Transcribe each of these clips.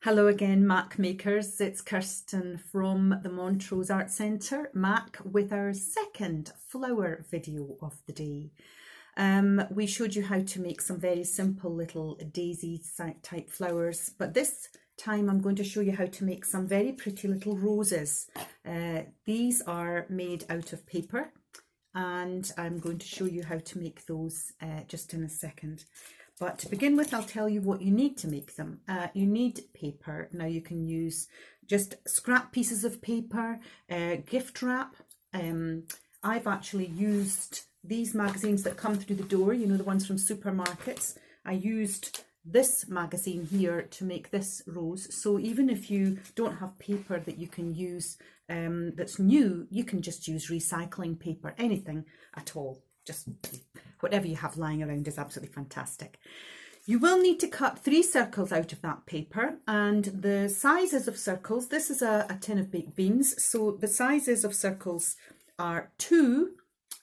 Hello again, MAC makers. It's Kirsten from the Montrose Art Centre, MAC, with our second flower video of the day. We showed you how to make some very simple little daisy type flowers, but this time I'm going to show you how to make some very pretty little roses. These are made out of paper, and I'm going to show you how to make those just in a second. But to begin with, I'll tell you what you need to make them. You need paper. Now you can use just scrap pieces of paper, gift wrap. I've actually used these magazines that come through the door, you know, the ones from supermarkets. I used this magazine here to make this rose. So even if you don't have paper that you can use that's new, you can just use recycling paper, anything at all. Just whatever you have lying around is absolutely fantastic. You will need to cut 3 circles out of that paper, and the sizes of circles, this is a tin of baked beans, so the sizes of circles are 2,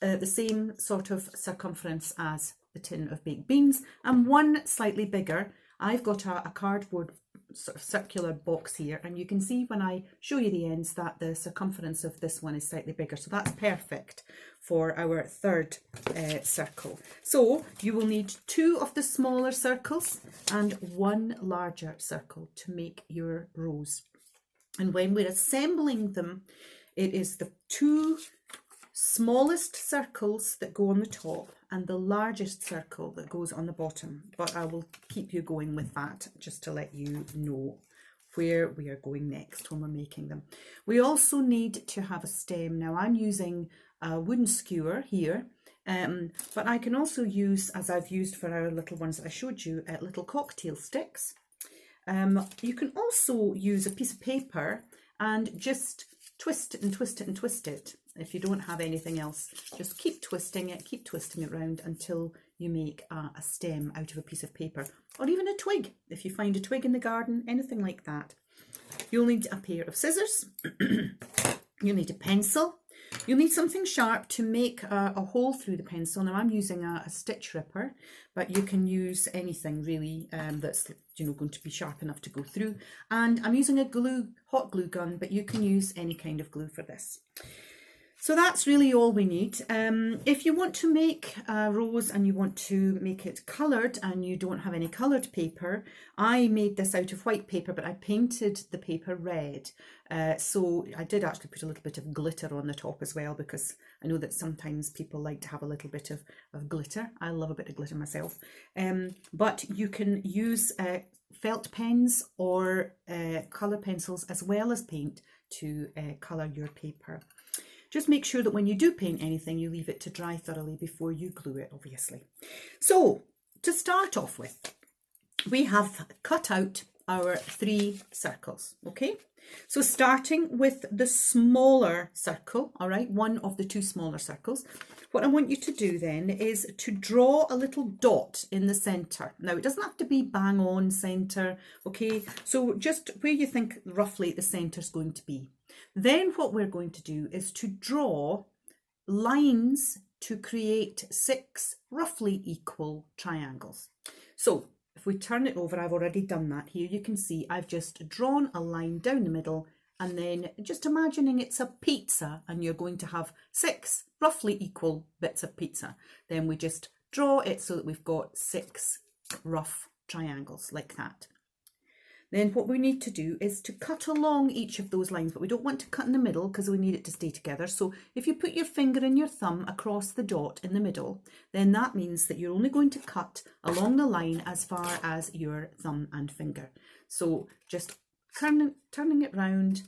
the same sort of circumference as the tin of baked beans, and 1 slightly bigger. I've got a cardboard sort of circular box here, and you can see when I show you the ends that the circumference of this one is slightly bigger, so that's perfect for our third circle. So you will need 2 of the smaller circles and 1 larger circle to make your rose. And when we're assembling them, it is the 2 smallest circles that go on the top and the largest circle that goes on the bottom, but I will keep you going with that just to let you know where we are going next when we're making them. We also need to have a stem. Now I'm using a wooden skewer here, but I can also use, as I've used for our little ones that I showed you, little cocktail sticks. You can also use a piece of paper and just twist it and twist it and twist it. If you don't have anything else, just keep twisting it round until you make a stem out of a piece of paper, or even a twig. If you find a twig in the garden, anything like that. You'll need a pair of scissors. You'll need a pencil. You'll need something sharp to make a hole through the pencil. Now I'm using a stitch ripper, but you can use anything really that's going to be sharp enough to go through. And I'm using a hot glue gun, but you can use any kind of glue for this. So that's really all we need. If you want to make a rose and you want to make it coloured and you don't have any coloured paper, I made this out of white paper, but I painted the paper red. So I did actually put a little bit of glitter on the top as well, because I know that sometimes people like to have a little bit of glitter. I love a bit of glitter myself. But you can use felt pens or colour pencils as well as paint to colour your paper. Just make sure that when you do paint anything, you leave it to dry thoroughly before you glue it, obviously. So to start off with, we have cut out our 3 circles, okay? So starting with the smaller circle, all right, one of the 2 smaller circles, what I want you to do then is to draw a little dot in the centre. Now, it doesn't have to be bang on centre, okay? So just where you think roughly the centre is going to be. Then what we're going to do is to draw lines to create 6 roughly equal triangles. So if we turn it over, I've already done that here. You can see I've just drawn a line down the middle, and then just imagining it's a pizza and you're going to have 6 roughly equal bits of pizza. Then we just draw it so that we've got 6 rough triangles like that. Then what we need to do is to cut along each of those lines, but we don't want to cut in the middle because we need it to stay together. So if you put your finger and your thumb across the dot in the middle, then that means that you're only going to cut along the line as far as your thumb and finger. So just turning it round,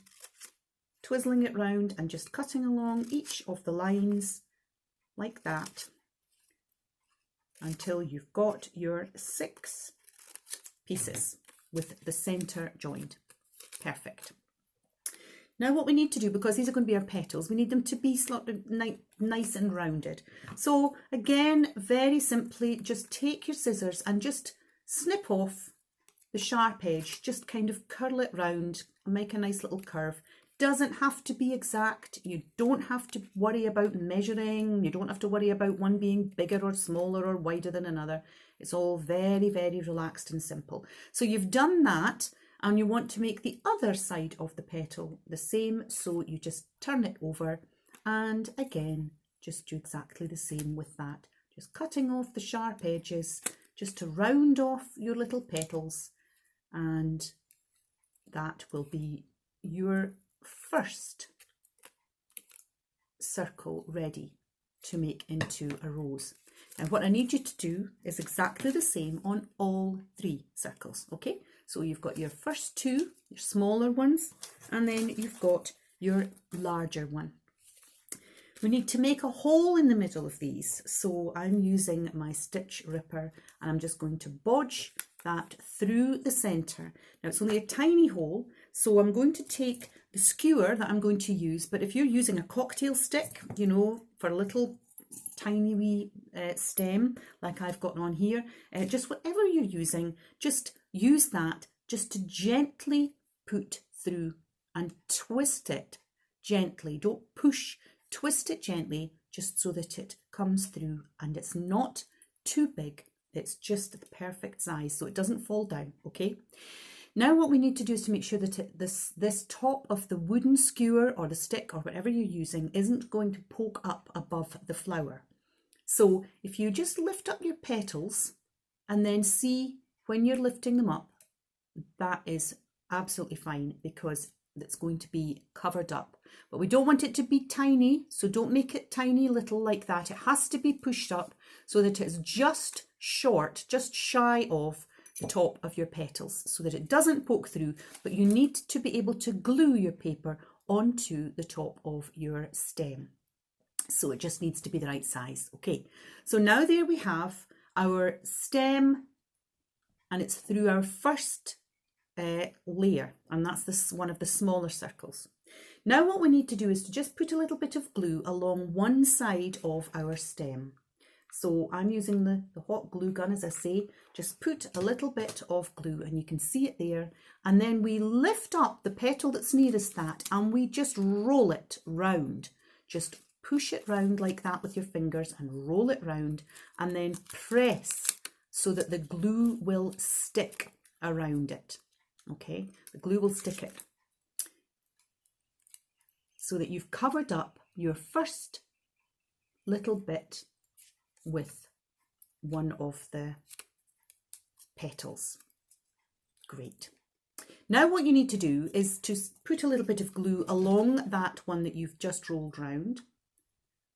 twizzling it round, and just cutting along each of the lines like that until you've got your 6 pieces with the centre joined. Perfect. Now what we need to do, because these are going to be our petals, we need them to be nice and rounded. So again, very simply, just take your scissors and just snip off the sharp edge, just kind of curl it round and make a nice little curve. Doesn't have to be exact. You don't have to worry about measuring. You don't have to worry about one being bigger or smaller or wider than another. It's all very, very relaxed and simple. So you've done that, and you want to make the other side of the petal the same, so you just turn it over and again just do exactly the same with that, just cutting off the sharp edges just to round off your little petals, and that will be your first circle ready to make into a rose. And what I need you to do is exactly the same on all 3 circles, okay? So you've got your first 2, your smaller ones, and then you've got your larger one. We need to make a hole in the middle of these, so I'm using my stitch ripper and I'm just going to bodge that through the centre. Now it's only a tiny hole, so I'm going to take the skewer that I'm going to use, but if you're using a cocktail stick, you know, for a little tiny wee stem like I've got on here, just whatever you're using, just use that just to gently put through and twist it gently. Don't push, twist it gently just so that it comes through and it's not too big, it's just the perfect size so it doesn't fall down, okay? Now what we need to do is to make sure that this top of the wooden skewer or the stick or whatever you're using isn't going to poke up above the flower. So if you just lift up your petals and then see when you're lifting them up, that is absolutely fine because it's going to be covered up. But we don't want it to be tiny, so don't make it tiny little like that. It has to be pushed up so that it's just short, just shy of the top of your petals so that it doesn't poke through, but you need to be able to glue your paper onto the top of your stem. So it just needs to be the right size. Okay, so now there we have our stem and it's through our first layer, and that's this one of the smaller circles. Now what we need to do is to just put a little bit of glue along one side of our stem. So I'm using the hot glue gun, as I say, just put a little bit of glue and you can see it there. And then we lift up the petal that's nearest that and we just roll it round. Just push it round like that with your fingers and roll it round and then press so that the glue will stick around it. Okay, the glue will stick it so that you've covered up your first little bit with one of the petals. Great. Now what you need to do is to put a little bit of glue along that one that you've just rolled round.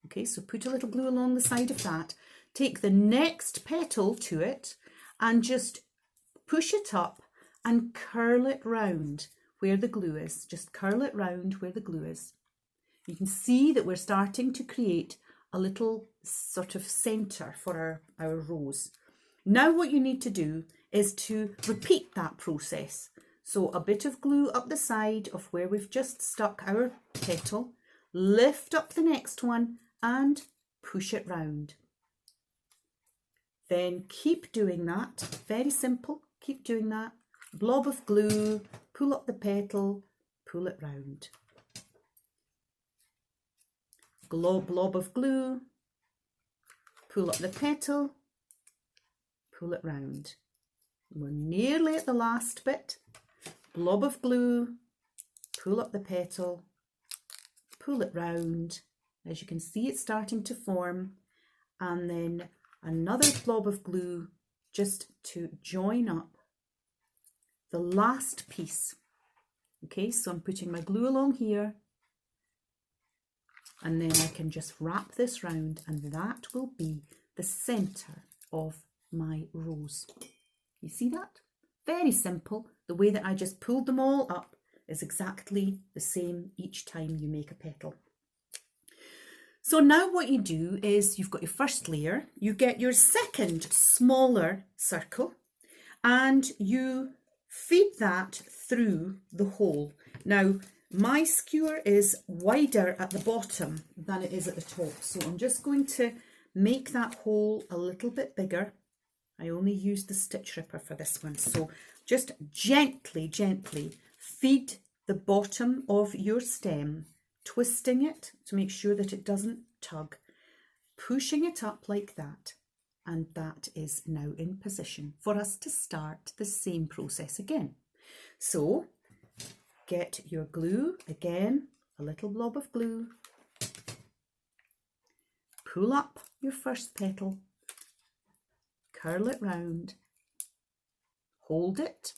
Okay, so put a little glue along the side of that. Take the next petal to it and just push it up and curl it round where the glue is. Just curl it round where the glue is. You can see that we're starting to create a little sort of centre for our rose. Now what you need to do is to repeat that process. So a bit of glue up the side of where we've just stuck our petal, lift up the next one and push it round. Then keep doing that, very simple, keep doing that. Blob of glue, pull up the petal, pull it round. Blob of glue, pull up the petal, pull it round. We're nearly at the last bit. Blob of glue, pull up the petal, pull it round. As you can see, it's starting to form. And then another blob of glue just to join up the last piece. Okay, so I'm putting my glue along here. And then I can just wrap this round and that will be the centre of my rose. You see that? Very simple. The way that I just pulled them all up is exactly the same each time you make a petal. So now what you do is you've got your first layer, you get your second smaller circle and you feed that through the hole. Now, my skewer is wider at the bottom than it is at the top, so I'm just going to make that hole a little bit bigger. I only used the stitch ripper for this one, so just gently feed the bottom of your stem, twisting it to make sure that it doesn't tug, pushing it up like that, and that is now in position for us to start the same process again. So get your glue, again, a little blob of glue, pull up your first petal, curl it round, hold it,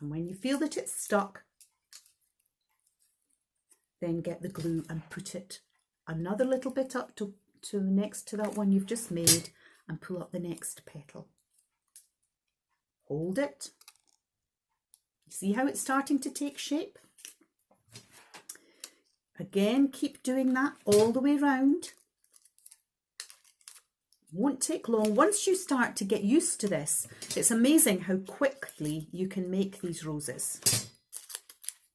and when you feel that it's stuck, then get the glue and put it another little bit up to next to that one you've just made, and pull up the next petal. Hold it. You see how it's starting to take shape? Again, keep doing that all the way round. Won't take long. Once you start to get used to this, it's amazing how quickly you can make these roses,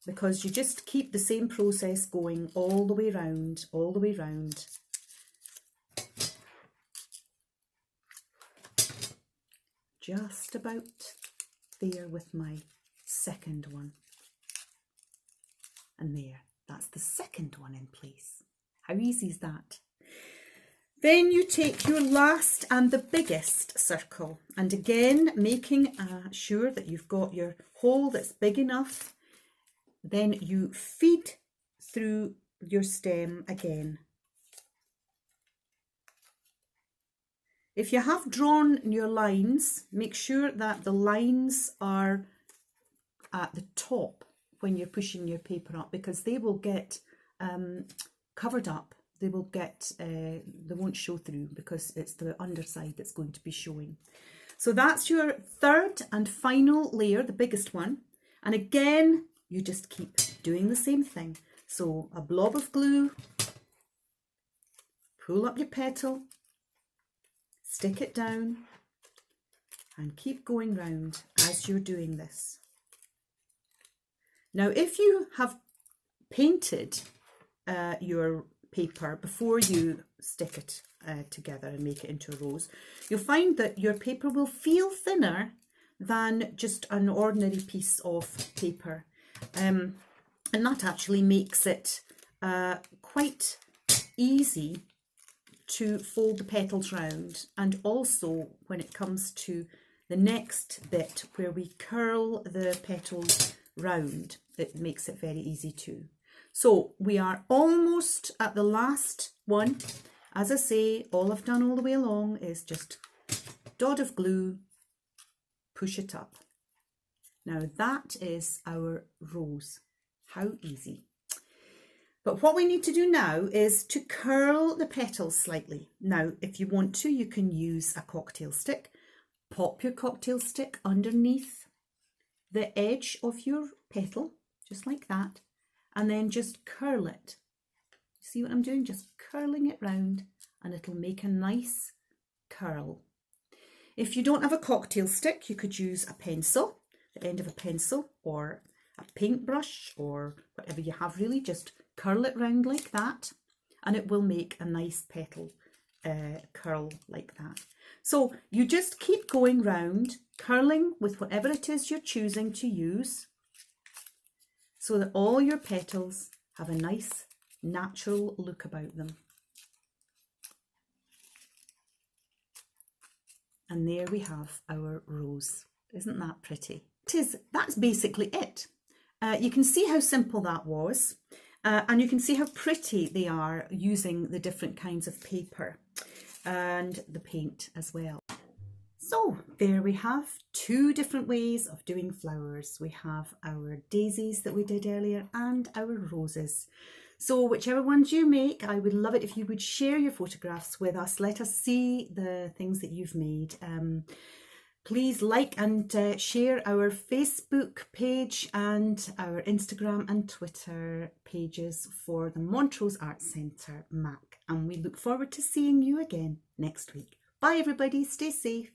because you just keep the same process going all the way round, all the way round. Just about there with my second one. And there, that's the second one in place. How easy is that? Then you take your last and the biggest circle, and again making sure that you've got your hole that's big enough. Then you feed through your stem again. If you have drawn your lines, make sure that the lines are at the top when you're pushing your paper up, because they will get covered up. They will get, they won't show through because it's the underside that's going to be showing. So that's your third and final layer, the biggest one. And again, you just keep doing the same thing. So a blob of glue, pull up your petal, stick it down, and keep going round as you're doing this. Now, if you have painted your paper before you stick it together and make it into a rose, you'll find that your paper will feel thinner than just an ordinary piece of paper. And that actually makes it quite easy to fold the petals round, and also when it comes to the next bit where we curl the petals round, it makes it very easy too. So we are almost at the last one. As I say, all I've done all the way along is just dot of glue, push it up. Now that is our rose. How easy. But what we need to do now is to curl the petals slightly. Now, if you want to, you can use a cocktail stick. Pop your cocktail stick underneath the edge of your petal, just like that, and then just curl it. See what I'm doing? Just curling it round, and it'll make a nice curl. If you don't have a cocktail stick, you could use a pencil, the end of a pencil, or a paintbrush, or whatever you have really. Just curl it round like that, and it will make a nice petal curl like that. So you just keep going round, curling with whatever it is you're choosing to use, so that all your petals have a nice natural look about them. And there we have our rose. Isn't that pretty? That's basically it. You can see how simple that was, and you can see how pretty they are using the different kinds of paper and the paint as well. So there we have two different ways of doing flowers. We have our daisies that we did earlier and our roses. So whichever ones you make, I would love it if you would share your photographs with us. Let us see the things that you've made. Please like and share our Facebook page and our Instagram and Twitter pages for the Montrose Arts Centre MAC. And we look forward to seeing you again next week. Bye everybody, stay safe.